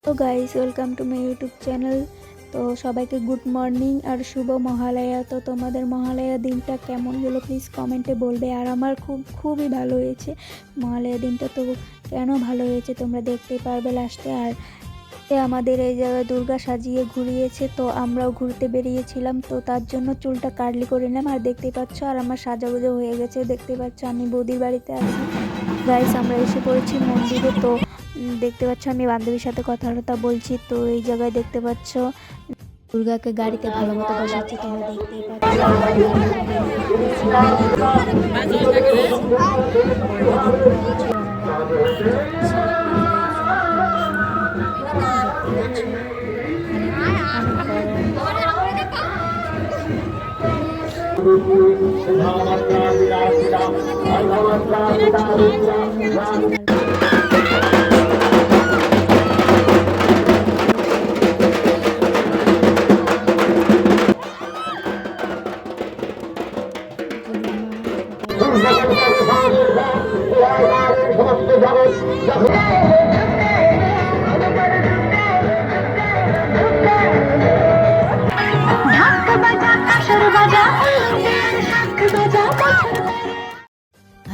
তো guys, welcome to my YouTube channel. তো সবাইকে গুড মর্নিং আর শুভ মহালয়া। তো তোমাদের মহালয়া দিনটা কেমন গেলো প্লিজ কমেন্টে বলবে। আর আমার খুবই ভালো হয়েছে মহালয়া দিনটা। তো কেন ভালো হয়েছে তোমরা দেখতেই পারবে লাস্টে। আর আমাদের এই জায়গায় দুর্গা সাজিয়ে ঘুরিয়েছে, তো আমরাও ঘুরতে বেরিয়েছিলাম, তো তার জন্য চুলটা কার্লি করে নিলাম। আর দেখতেই পাচ্ছ আর আমার সাজাগুজো হয়ে গেছে, দেখতে পাচ্ছ আমি বৌদির বাড়িতে আছি। গাইস, আমরা এসে পড়েছি মন্দিরে। তো দেখতে পাচ্ছ আমি বান্ধবীর সাথে কথা বলছি। তো এই জায়গায় দেখতে পাচ্ছ দুর্গাকে গাড়িতে ভালো মতো বসাচ্ছে, তোমরা দেখতেই পাচ্ছ।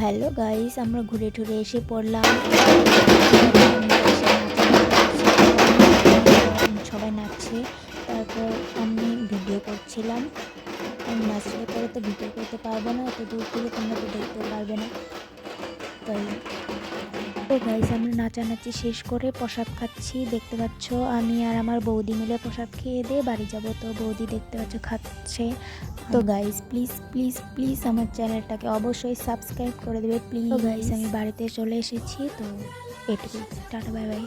হ্যালো গাইস, আমরা ঘুরে টুরে এসে পড়লাম। সবাই নাচছে, তারপর আমি ভিডিও করছিলাম। আমি নাচলে পরে তো ভিডিও করতে পারবো না, এত দূর থেকে তোমরা তো দেখতে পারবে না। তাই তো গাইস, আমরা নাচানাচি শেষ করে প্রসাদ খাচ্ছি, দেখতে পাচ্ছ। আমি আর আমার বৌদি মিলে প্রসাদ খেয়ে দিয়ে বাড়ি যাব। তো বৌদি দেখতে পাচ্ছ খাচ্ছে। তো গাইস, প্লিজ প্লিজ প্লিজ আমার চ্যানেলটাকে অবশ্যই সাবস্ক্রাইব করে দেবে প্লিজ। গাইস, আমি বাড়িতে চলে এসেছি, তো এটুকু, টাটা বাই বাই।